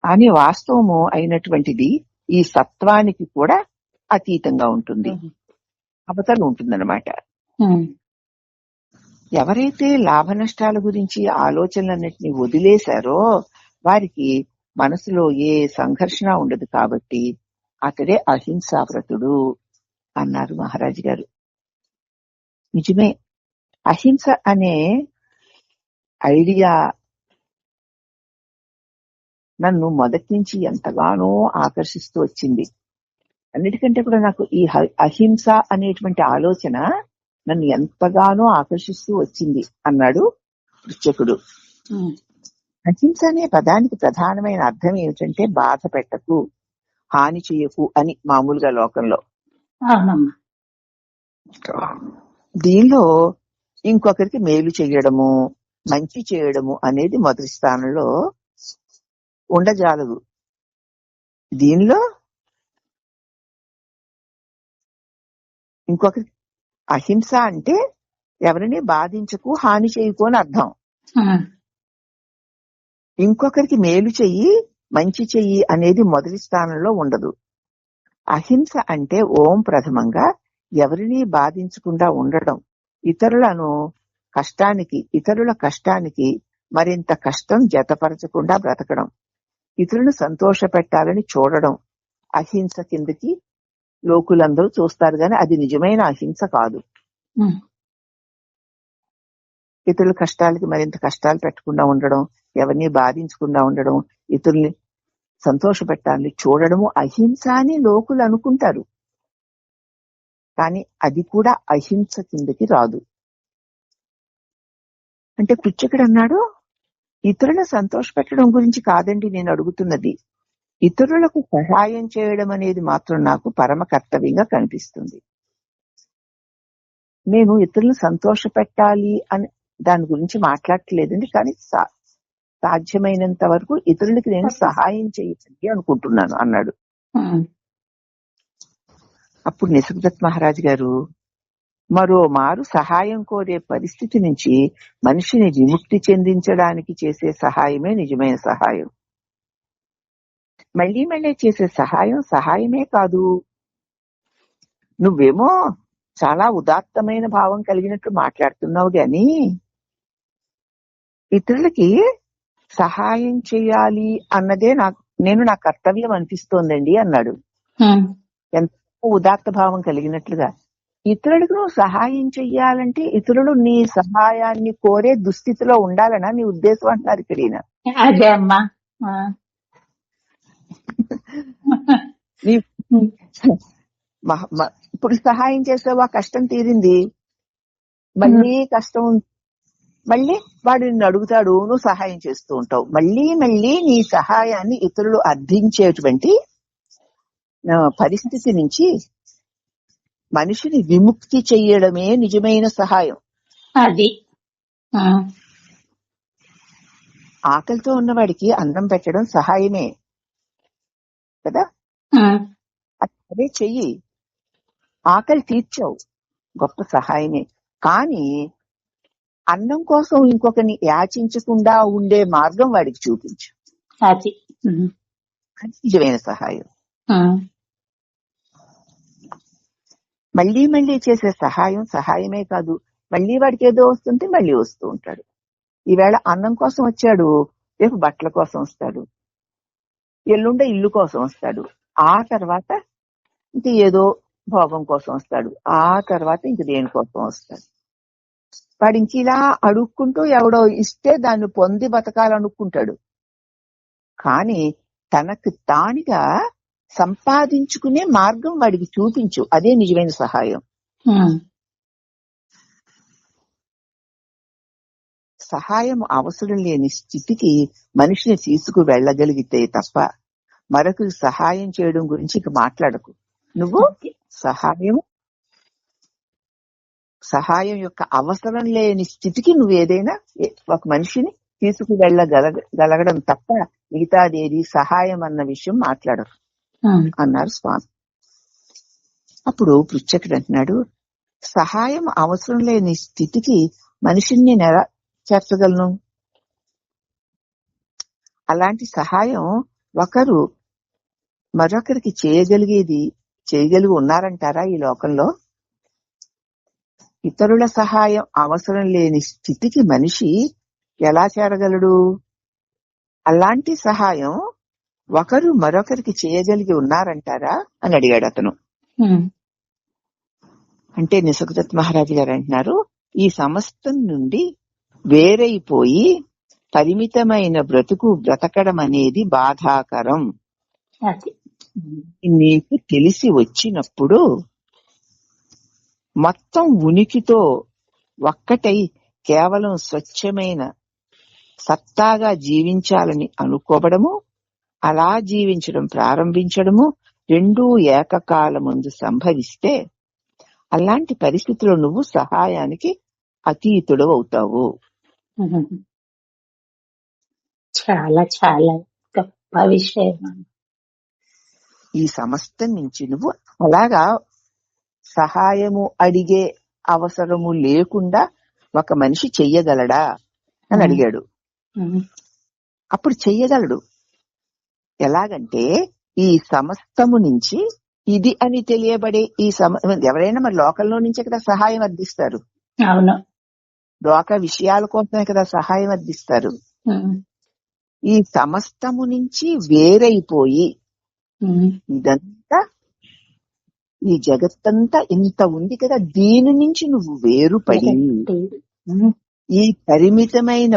అని వాస్తవము అయినటువంటిది ఈ సత్వానికి కూడా అతీతంగా ఉంటుంది, అవతలు ఉంటుందన్నమాట. ఎవరైతే లాభ నష్టాల గురించి ఆలోచనలన్నింటినీ వదిలేశారో వారికి మనసులో ఏ సంఘర్షణ ఉండదు. కాబట్టి అతడే అహింసావ్రతుడు అన్నారు మహారాజు గారు. నిజమే, అహింస అనే ఐడియా నన్ను మొదటి నుంచి ఎంతగానో ఆకర్షిస్తూ వచ్చింది. అన్నిటికంటే కూడా నాకు ఈ అహింస అనేటువంటి ఆలోచన నన్ను ఎంతగానో ఆకర్షిస్తూ వచ్చింది అన్నాడు పృచ్ఛకుడు. అహింస అనే పదానికి ప్రధానమైన అర్థం ఏమిటంటే బాధ పెట్టకు, హాని చేయకు అని మామూలుగా లోకంలో. దీనిలో ఇంకొకరికి మేలు చేయడము, మంచి చేయడము అనేది మొదటి స్థానంలో ఉండజాలదు. దీనిలో ఇంకొకరి అహింస అంటే ఎవరిని బాధించకు, హాని చేయకు అని అర్థం. ఇంకొకరికి మేలు చెయ్యి, మంచి చెయ్యి అనేది మొదటి స్థానంలో ఉండదు. అహింస అంటే ఓం ప్రథమంగా ఎవరిని బాధించకుండా ఉండడం, ఇతరుల కష్టానికి మరింత కష్టం జతపరచకుండా బ్రతకడం, ఇతరులను సంతోష పెట్టాలని చూడడం అహింస కిందకి లోకులందరూ చూస్తారు గాని అది నిజమైన అహింస కాదు. ఇతరుల కష్టాలకి మరింత కష్టాలు పెట్టకుండా ఉండడం, ఎవరిని బాధించకుండా ఉండడం, ఇతరుల్ని సంతోష పెట్టాలని చూడడము అహింస అని లోకులు అనుకుంటారు. కానీ అది కూడా అహింస కిందకి రాదు. అంటే పృచ్ఛకుడు అన్నాడు, ఇతరులను సంతోష పెట్టడం గురించి కాదండి నేను అడుగుతున్నది, ఇతరులకు సహాయం చేయడం అనేది మాత్రం నాకు పరమ కర్తవ్యంగా కనిపిస్తుంది. నేను ఇతరులను సంతోష పెట్టాలి అని దాని గురించి మాట్లాడట్లేదండి, కానీ సాధ్యమైనంత వరకు ఇతరులకి నేను సహాయం చేయాలి అనుకుంటున్నాను అన్నాడు. అప్పుడు నిసర్గదత్ మహారాజు గారు మరో మారు సహాయం కోరే పరిస్థితి నుంచి మనిషిని విముక్తి చెందించడానికి చేసే సహాయమే నిజమైన సహాయం. మళ్లీ మళ్లీ చేసే సహాయమే కాదు. నువ్వేమో చాలా ఉదాత్తమైన భావం కలిగినట్టు మాట్లాడుతున్నావు గాని ఇతరులకి సహాయం చేయాలి అన్నదే నా కర్తవ్యం అనిపిస్తోందండి అన్నాడు. ఎంత ఉదాత్త భావం కలిగినట్లుగా. ఇతరులకు నువ్వు సహాయం చెయ్యాలంటే ఇతరులు నీ సహాయాన్ని కోరే దుస్థితిలో ఉండాలనా నీ ఉద్దేశం అంటున్నారు ఇక్కడ. అదే అమ్మా, ఇప్పుడు సహాయం చేసావు, ఆ కష్టం తీరింది, మళ్ళీ కష్టం, మళ్ళీ వాడు నిన్ను అడుగుతాడు, నువ్వు సహాయం చేస్తూ ఉంటావు. మళ్ళీ మళ్ళీ నీ సహాయాన్ని ఇతరులు అర్థించేటువంటి పరిస్థితి నుంచి మనిషిని విముక్తి చెయ్యడమే నిజమైన సహాయం. అది ఆకలితో ఉన్నవాడికి అన్నం పెట్టడం సహాయమే కదా, అదే చెయ్యి, ఆకలి తీర్చావు, గొప్ప సహాయమే. కానీ అన్నం కోసం ఇంకొకరిని యాచించకుండా ఉండే మార్గం వాడికి చూపించు, అది నిజమైన సహాయం. మళ్లీ మళ్లీ చేసే సహాయమే కాదు, మళ్లీ వాడికి ఏదో వస్తుంటే మళ్లీ వస్తూ ఉంటాడు. ఈవేళ అన్నం కోసం వచ్చాడు, రేపు బట్టల కోసం వస్తాడు, ఎల్లుండే ఇల్లు కోసం వస్తాడు, ఆ తర్వాత ఇంక ఏదో భోగం కోసం వస్తాడు, ఆ తర్వాత ఇంక దేనికోసం వస్తాడు. వాడు ఇంక ఇలా అడుక్కుంటూ ఎవడో ఇస్తే దాన్ని పొంది బతకాలనుకుంటాడు. కానీ తనకు తానుగా సంపాదించుకునే మార్గం వాడికి చూపించు, అదే నిజమైన సహాయం. సహాయం అవసరం లేని స్థితికి మనిషిని తీసుకు వెళ్ళగలిగితే తప్ప మరొకరికి సహాయం చేయడం గురించి ఇక మాట్లాడకు. నువ్వు సహాయం యొక్క అవసరం లేని స్థితికి నువ్వు ఏదైనా ఒక మనిషిని తీసుకు వెళ్ళగలగడం తప్ప మిగతాదేది సహాయం అన్న విషయం మాట్లాడరు అన్నారు స్వామి. అప్పుడు పృచ్ఛకుడు అంటున్నాడు, సహాయం అవసరం లేని స్థితికి మనిషిని నేను ఎలా చేర్చగలను? అలాంటి సహాయం ఒకరు మరొకరికి చేయగలిగి ఉన్నారంటారా ఈ లోకంలో? ఇతరుల సహాయం అవసరం లేని స్థితికి మనిషి ఎలా చేరగలడు? అలాంటి సహాయం ఒకరు మరొకరికి చేయగలిగి ఉన్నారంటారా అని అడిగాడు అతను. అంటే నిసర్గదత్ మహారాజు గారు అంటున్నారు, ఈ సమస్తం నుండి వేరైపోయి పరిమితమైన బ్రతకడం అనేది బాధాకరం. నీకు తెలిసి వచ్చినప్పుడు మొత్తం ఉనికితో ఒక్కటై కేవలం స్వచ్ఛమైన సత్తాగా జీవించాలని అనుకోవడము, అలా జీవించడం ప్రారంభించడము రెండూ ఏకకాలముందు సంభవిస్తే అలాంటి పరిస్థితిలో నువ్వు సహాయానికి అతీతుడు అవుతావు. చాలా చాలా గొప్ప విషయం. ఈ సమస్తం నుంచి నువ్వు అలాగా సహాయము అడిగే అవసరము లేకుండా ఒక మనిషి చెయ్యగలడా అని అడిగాడు. అప్పుడు చెయ్యగలడు. ఎలాగంటే ఈ సమస్తము నుంచి ఇది అని తెలియబడే ఎవరైనా మరి లోకంలో నుంచే కదా సహాయం అందిస్తారు. అవును, లోక విషయాల కోసమే కదా సహాయం అందిస్తారు. ఈ సమస్తము నుంచి వేరైపోయి ఇదంతా ఈ జగత్తంతా ఇంత ఉంది కదా, దీని నుంచి నువ్వు వేరుపడి ఈ పరిమితమైన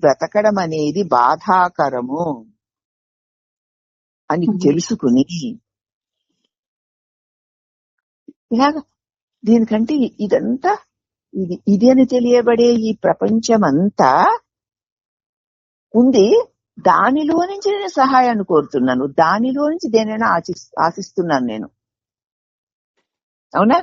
బ్రతకడం అనేది బాధాకరము అని తెలుసుకుని ఇలాగ దీనికంటే ఇదంతా ఇది అని తెలియబడే ఈ ప్రపంచమంతా ఉంది, దానిలో నుంచి నేను సహాయాన్ని కోరుతున్నాను, దానిలో నుంచి దేనైనా ఆశిస్తున్నాను నేను. అవునా?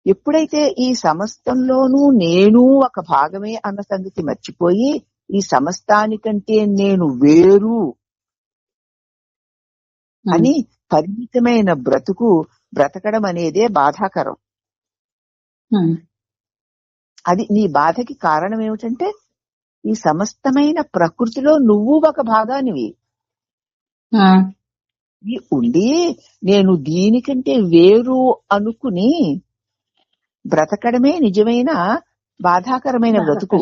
ఎప్పుడైతే ఈ సమస్తంలోనూ నేను ఒక భాగమే అన్న సంగతి మర్చిపోయి ఈ సమస్తానికంటే నేను వేరు అని పరిమితమైన బ్రతకడం అనేదే బాధాకరం. అది నీ బాధకి కారణం ఏమిటంటే ఈ సమస్తమైన ప్రకృతిలో నువ్వు ఒక భాగానివి ఉండి నేను దీనికంటే వేరు అనుకుని బ్రతకడమే నిజమైన బాధాకరమైన బ్రతుకు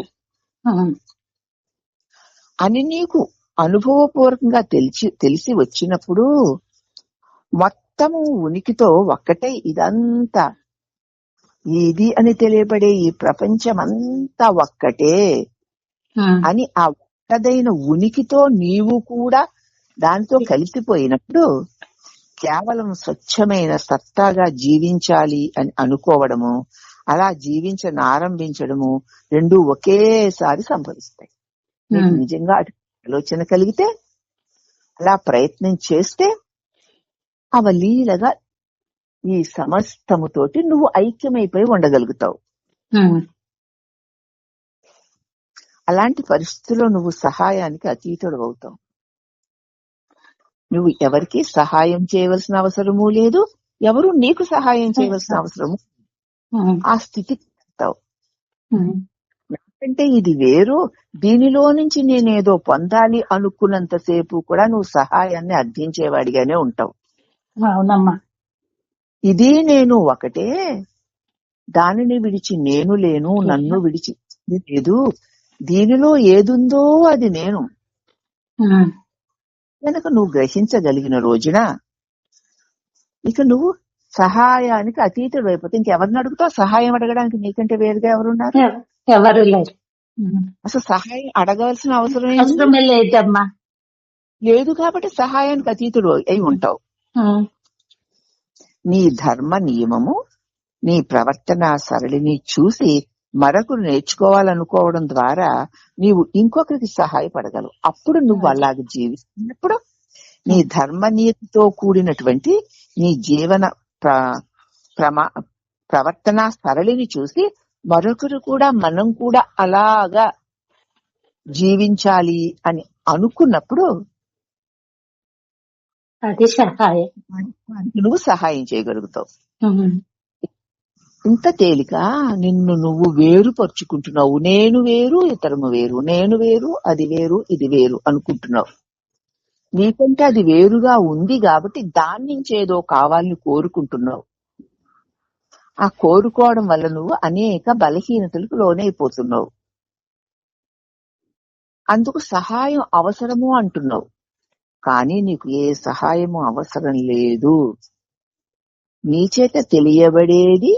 అని నీకు అనుభవపూర్వకంగా తెలిసి వచ్చినప్పుడు మొత్తము ఉనికితో ఒక్కటే ఇదంతా ఇది అని తెలియబడే ఈ ప్రపంచమంతా ఒక్కటే అని ఆ ఒక్కదైన ఉనికితో నీవు కూడా దాంతో కలిసిపోయినప్పుడు కేవలం స్వచ్ఛమైన సత్తాగా జీవించాలి అని అనుకోవడము, అలా జీవించని ఆరంభించడము రెండూ ఒకేసారి సంభవిస్తాయి. నిజంగా ఆలోచన కలిగితే అలా ప్రయత్నం చేస్తే అవలీలగా ఈ సమస్తముతోటి నువ్వు ఐక్యమైపోయి ఉండగలుగుతావు. అలాంటి పరిస్థితుల్లో నువ్వు సహాయానికి అతీతుడు అవుతావు. నువ్వు ఎవరికి సహాయం చేయవలసిన అవసరము లేదు, ఎవరు నీకు సహాయం చేయవలసిన అవసరము. ఆ స్థితికి వెళ్తావు. నాకంటే ఇది వేరు, దీనిలో నుంచి నేనేదో పొందాలి అనుకున్నంతసేపు కూడా నువ్వు సహాయాన్ని అర్థించేవాడిగానే ఉంటావు. అవునమ్మా. ఇది నేను ఒకటే, దానిని విడిచి నేను లేను, నన్ను విడిచి లేదు, దీనిలో ఏదుందో అది నేను కనుక నువ్వు గ్రహించగలిగిన రోజున ఇక నువ్వు సహాయానికి అతీతుడు అయిపోతే ఇంకెవరిని అడుగుతావు? సహాయం అడగడానికి నీకంటే వేరుగా ఎవరున్నారు? ఎవరు లేరు. అసలు సహాయం అడగవలసిన అవసరం లేదమ్మా. లేదు కాబట్టి సహాయానికి అతీతుడు అయి ఉంటావు. నీ ధర్మ నియమము, నీ ప్రవర్తన సరళిని చూసి మరొకరు నేర్చుకోవాలనుకోవడం ద్వారా నీవు ఇంకొకరికి సహాయపడగలవు. అప్పుడు నువ్వు అలాగే జీవిస్తున్నప్పుడు నీ ధర్మనీతితో కూడినటువంటి నీ జీవన ప్రవర్తన సరళిని చూసి మరొకరు కూడా మనం కూడా అలాగా జీవించాలి అని అనుకున్నప్పుడు అది సహాయం, నువ్వు సహాయం చేయగలుగుతావు. ఇంత తేలిక నిన్ను నువ్వు వేరుపరుచుకుంటున్నావు. నేను వేరు, ఇతరము వేరు, నేను వేరు, అది వేరు, ఇది వేరు అనుకుంటున్నావు. నీకంటే అది వేరుగా ఉంది కాబట్టి దాని నుంచి ఏదో కావాలని కోరుకుంటున్నావు. ఆ కోరుకోవడం వల్ల నువ్వు అనేక బలహీనతలకు లోనైపోతున్నావు. అందుకు సహాయం అవసరము అంటున్నావు. కానీ నీకు ఏ సహాయము అవసరం లేదు. నీ చేత తెలియబడేది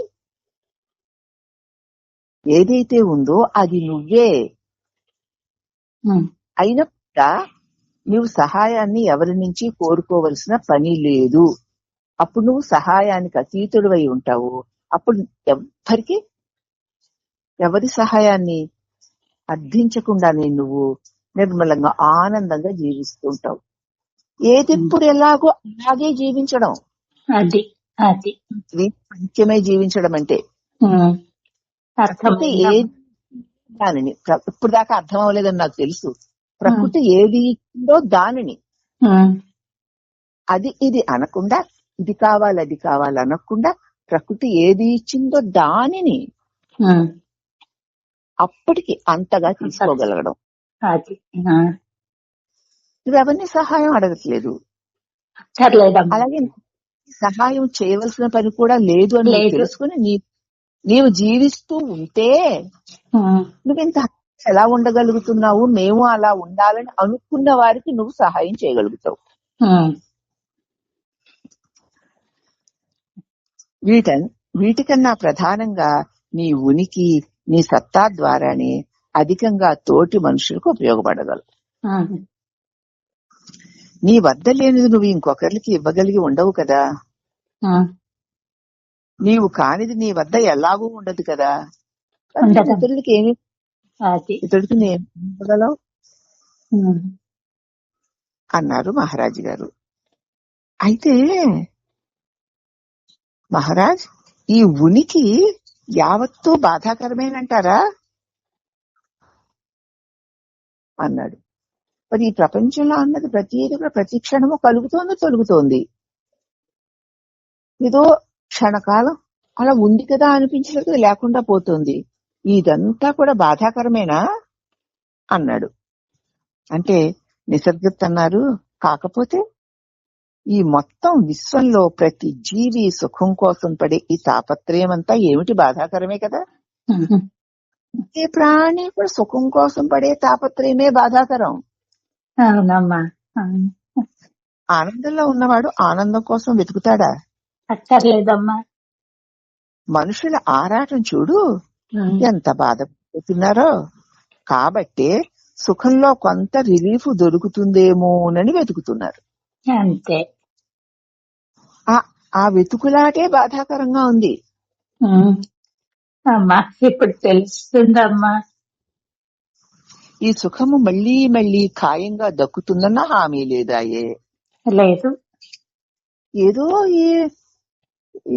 ఏదైతే ఉందో అది నువ్వే. అయినప్పుడు నువ్వు సహాయాన్ని ఎవరి నుంచి కోరుకోవలసిన పని లేదు. అప్పుడు నువ్వు సహాయానికి అతీతుడు అయి ఉంటావు. అప్పుడు ఎవరి సహాయాన్ని అర్థించకుండానే నువ్వు నిర్మలంగా ఆనందంగా జీవిస్తూ ఉంటావు. ఏదెప్పుడు ఎలాగో అలాగే జీవించడం, అది అది పంచమే జీవించడం అంటే. ఏది దానిని ఇప్పుడు దాకా అర్థం అవ్వలేదని నాకు తెలుసు. ప్రకృతి ఏది ఇచ్చిందో దానిని, అది ఇది అనకుండా, ఇది కావాలి అది కావాలి అనకుండా ప్రకృతి ఏది ఇచ్చిందో దానిని అప్పటికి అంతగా తీసుకోగలగడం. నువ్వెవరిని సహాయం అడగట్లేదు, అలాగే సహాయం చేయవలసిన పని కూడా లేదు అని తెలుసుకుని నీవు జీవిస్తూ ఉంటే నువ్వింత ఎలా ఉండగలుగుతున్నావు. మేము అలా ఉండాలని అనుకున్న వారికి నువ్వు సహాయం చేయగలుగుతావు. వీటికన్నా ప్రధానంగా నీ ఉనికి, నీ సత్తా ద్వారానే అధికంగా తోటి మనుషులకు ఉపయోగపడగలవు. నీ వద్ద లేనిది నువ్వు ఇంకొకరికి ఇవ్వగలిగి ఉండవు కదా. నీవు కానిది నీ వద్ద ఎలాగూ ఉండదు కదా. ఇతరులకి ఇతరుడికి నేను ఇవ్వగలవు అన్నారు మహారాజు గారు. అయితే మహారాజ్, ఈ ఉనికి యావత్తూ బాధాకరమేనంటారా అన్నాడు. మరి ఈ ప్రపంచంలో అన్నది ప్రతి క్షణము కలుగుతోంది, తొలుగుతోంది. ఏదో క్షణకాలం అలా ఉంది కదా అనిపించలేదు, లేకుండా పోతుంది. ఇదంతా కూడా బాధాకరమేనా అన్నాడు. అంటే నిసర్గత్ అన్నారు, కాకపోతే ఈ మొత్తం విశ్వంలో ప్రతి జీవి సుఖం కోసం పడే ఈ తాపత్రయం అంతా ఏమిటి బాధాకరమే కదా. ఏ ప్రాణి కూడా సుఖం కోసం పడే తాపత్రయమే బాధాకరం. ఆనందంలో ఉన్నవాడు ఆనందం కోసం వెతుకుతాడా? అక్కర్లేదమ్మా. మనుషుల ఆరాటం చూడు, ఎంత బాధపడుతున్నారో. కాబట్టే సుఖంలో కొంత రిలీఫ్ దొరుకుతుందేమోనని వెతుకుతున్నారు. అంతే. ఆ వెతుకులాటే బాధాకరంగా ఉంది. అమ్మా ఇప్పుడు తెలుస్తుందమ్మా. ఈ సుఖము మళ్లీ మళ్లీ ఖాయంగా దక్కుతుందన్న హామీ లేదాయే? లేదు. ఏదో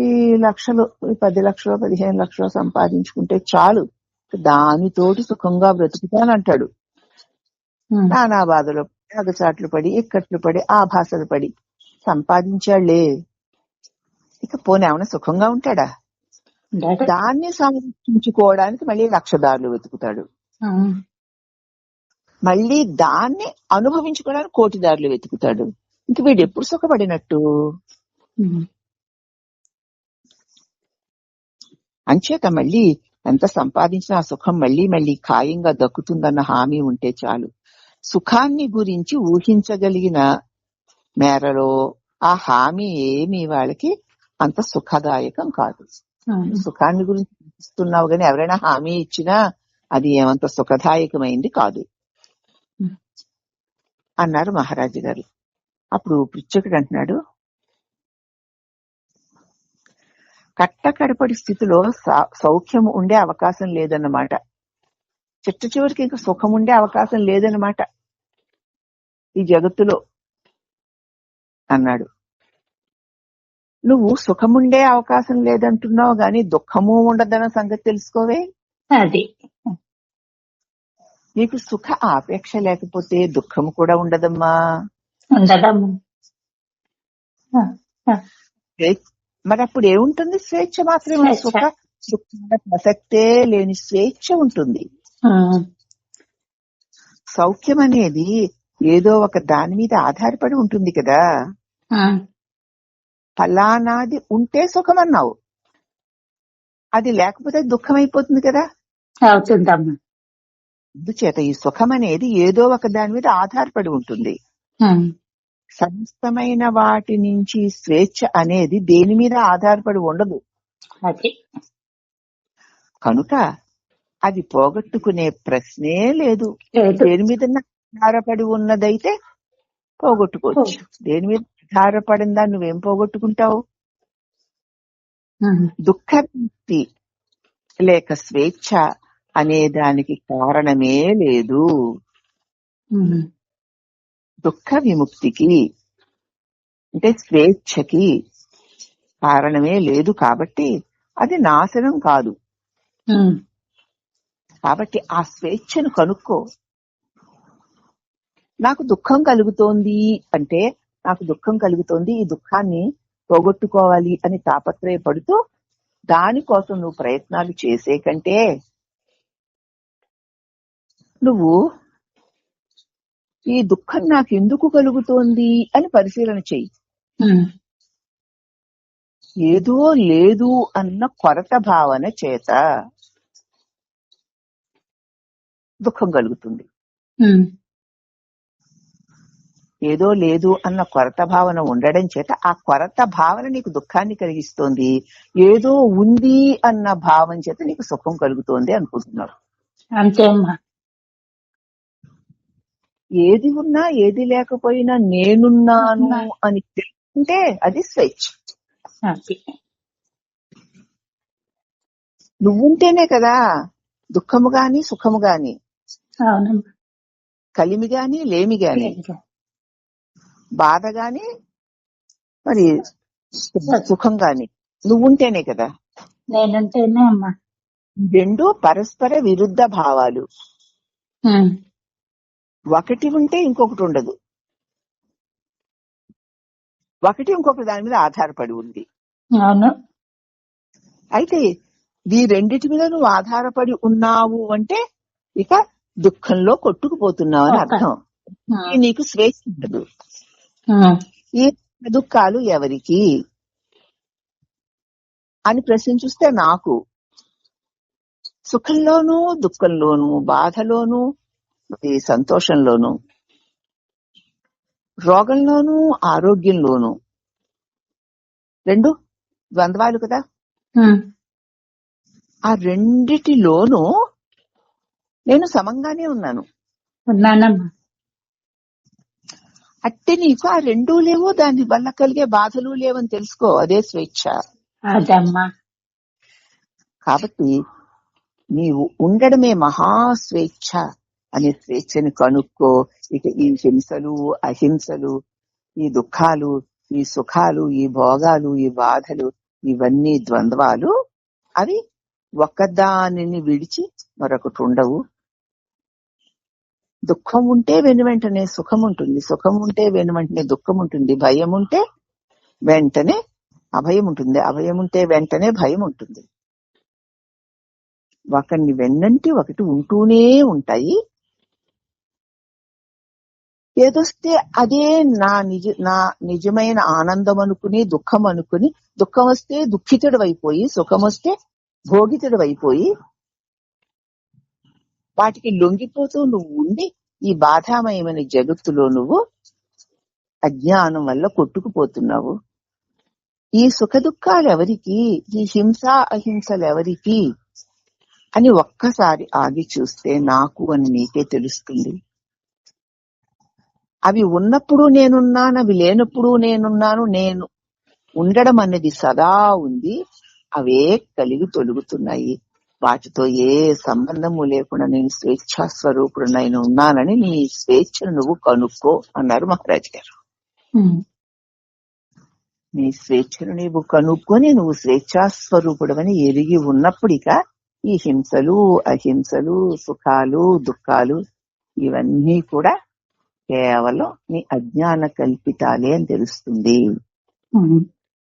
ఈ లక్షలు, 10 లక్షలు 15 లక్షలు సంపాదించుకుంటే చాలు, దానితోటి సుఖంగా బ్రతుకుతానంటాడు. నానా బాధలు, అగచాట్లు పడి, ఇక్కట్లు పడి, ఆభాసలు పడి సంపాదించాళ్లే. ఇక పోనీ ఏమైనా సుఖంగా ఉంటాడా? దాన్ని సంరక్షించుకోవడానికి మళ్ళీ లక్షదారులు వెతుకుతాడు. మళ్ళీ దాన్ని అనుభవించుకోవడానికి కోటిదారులు వెతుకుతాడు. ఇంక వీడు ఎప్పుడు సుఖపడినట్టు? అంచేత మళ్ళీ ఎంత సంపాదించినా ఆ సుఖం మళ్లీ మళ్లీ ఖాయంగా దక్కుతుందన్న హామీ ఉంటే చాలు. సుఖాన్ని గురించి ఊహించగలిగిన మేరలో ఆ హామీ ఏమి వాళ్ళకి అంత సుఖదాయకం కాదు. సుఖాన్ని గురించి ఊహిస్తున్నావు గాని ఎవరైనా హామీ ఇచ్చినా అది ఏమంత సుఖదాయకమైంది కాదు అన్నారు మహారాజు గారు. అప్పుడు పృచ్ఛకుడు అంటున్నాడు, కట్టకడపడి స్థితిలో సౌఖ్యం ఉండే అవకాశం లేదన్నమాట. చిట్ట చివరికి ఇంకా సుఖం ఉండే అవకాశం లేదన్నమాట ఈ జగత్తులో అన్నాడు. నువ్వు సుఖముండే అవకాశం లేదంటున్నావు గాని దుఃఖము ఉండదన్న సంగతి తెలుసుకోవే. అది నీకు సుఖ ఆపేక్ష లేకపోతే దుఃఖము కూడా ఉండదమ్మా. ఉండదమ్మా. మరి అప్పుడు ఏముంటుంది? స్వేచ్ఛ మాత్రమే. దుఃఖాల ప్రసక్తే లేని స్వేచ్ఛ ఉంటుంది. సౌఖ్యం అనేది ఏదో ఒక దాని మీద ఆధారపడి ఉంటుంది కదా. ఫలానాది ఉంటే సుఖం అన్నావు, అది లేకపోతే దుఃఖం అయిపోతుంది కదా. అవుతుందమ్మా. అందుచేత ఈ సుఖం అనేది ఏదో ఒక దాని మీద ఆధారపడి ఉంటుంది. సమస్తమైన వాటి నుంచి స్వేచ్ఛ అనేది దేని మీద ఆధారపడి ఉండదు. కనుక అది పోగొట్టుకునే ప్రశ్నే లేదు. దేని మీద ఆధారపడి ఉన్నదైతే పోగొట్టుకోవచ్చు. దేని మీద ఆధారపడిందా నువ్వేం పోగొట్టుకుంటావు? దుఃఖముక్తి లేక స్వేచ్ఛ అనే దానికి కారణమే లేదు. దుఃఖ విముక్తికి అంటే స్వేచ్ఛకి కారణమే లేదు కాబట్టి అది నాశనం కాదు. కాబట్టి ఆ స్వేచ్ఛను కనుక్కో. నాకు దుఃఖం కలుగుతోంది అంటే నాకు దుఃఖం కలుగుతోంది, ఈ దుఃఖాన్ని పోగొట్టుకోవాలి అని తాపత్రయపడుతూ దానికోసం నువ్వు ప్రయత్నాలు చేసే కంటే నువ్వు ఈ దుఃఖం నాకు ఎందుకు కలుగుతోంది అని పరిశీలన చెయ్యి. ఏదో లేదు అన్న కొరత భావన చేత దుఃఖం కలుగుతుంది. ఏదో లేదు అన్న కొరత భావన ఉండడం చేత ఆ కొరత భావన నీకు దుఃఖాన్ని కలిగిస్తోంది. ఏదో ఉంది అన్న భావం చేత నీకు సుఖం కలుగుతోంది అనుకుంటున్నావు. అంతేమ్మా. ఏది ఉన్నా ఏది లేకపోయినా నేనున్నాను అని తెలుసుకుంటే అది స్వేచ్ఛ. నువ్వుంటేనే కదా దుఃఖము గాని సుఖము గాని, కలిమి గాని లేమి గాని, బాధ గాని మరి సుఖం గాని నువ్వుంటేనే కదా. నేనుంటేనే అమ్మా. రెండు పరస్పర విరుద్ధ భావాలు. ఒకటి ఉంటే ఇంకొకటి ఉండదు, ఒకటి ఇంకొకటి దాని మీద ఆధారపడి ఉంది. అయితే ఈ రెండిటి మీద నువ్వు ఆధారపడి ఉన్నావు అంటే ఇక దుఃఖంలో కొట్టుకుపోతున్నావు అని అర్థం. నీకు స్వేచ్ఛ ఉండదు. ఈ దుఃఖాలు ఎవరికి అని ప్రశ్న చూస్తే నాకు సుఖంలోనూ దుఃఖంలోనూ, బాధలోనూ సంతోషంలోనూ, రోగంలోనూ ఆరోగ్యంలోనూ రెండు ద్వంద్వాలు కదా. ఆ రెండిటిలోనూ నేను సమంగానే ఉన్నాను. అట్టి నీకు ఆ రెండూ లేవు, దాని వల్ల కలిగే బాధలు లేవని తెలుసుకో. అదే స్వేచ్ఛ. కాబట్టి నీవు ఉండడమే మహాస్వేచ్ఛ అనే స్వేచ్ఛని కనుక్కో. ఇక ఈ హింసలు అహింసలు, ఈ దుఃఖాలు, ఈ సుఖాలు, ఈ భోగాలు, ఈ బాధలు, ఇవన్నీ ద్వంద్వాలు. అవి ఒకదానిని విడిచి మరొకటి ఉండవు. దుఃఖం ఉంటే వెను వెంటనే సుఖం ఉంటుంది, సుఖం ఉంటే వెను వెంటనే దుఃఖం ఉంటుంది, భయం ఉంటే వెంటనే అభయం ఉంటుంది, అభయం ఉంటే వెంటనే భయం ఉంటుంది. ఒకరిని వెన్నంటి ఒకటి ఉంటూనే ఉంటాయి. ఏదొస్తే అదే నా నిజమైన ఆనందం అనుకుని దుఃఖం అనుకుని, దుఃఖం వస్తే దుఃఖితుడు అయిపోయి, సుఖం వస్తే భోగితుడు అయిపోయి వాటికి లొంగిపోతూ నువ్వు ఉండి ఈ బాధామయమైన జగత్తులో నువ్వు అజ్ఞానం వల్ల కొట్టుకుపోతున్నావు. ఈ సుఖ దుఃఖాలు ఎవరికి, ఈ హింస అహింసలు ఎవరికి అని ఒక్కసారి ఆగి చూస్తే నాకు అని నీకే తెలుస్తుంది. అవి ఉన్నప్పుడు నేనున్నాను, అవి లేనప్పుడు నేనున్నాను. నేను ఉండడం అనేది సదా ఉంది. అవే కలిగి తొలుగుతున్నాయి. వాటితో ఏ సంబంధము లేకుండా నేను స్వేచ్ఛా స్వరూపుడు నేను ఉన్నానని నీ స్వేచ్ఛను నువ్వు కనుక్కో అన్నారు మహారాజు గారు. నీ స్వేచ్ఛను నీవు కనుక్కొని నువ్వు స్వేచ్ఛా స్వరూపుడు అని ఎరిగి ఉన్నప్పుడిక ఈ హింసలు అహింసలు, సుఖాలు దుఃఖాలు ఇవన్నీ కూడా కేవలం నీ అజ్ఞాన కల్పితాలే అని తెలుస్తుంది.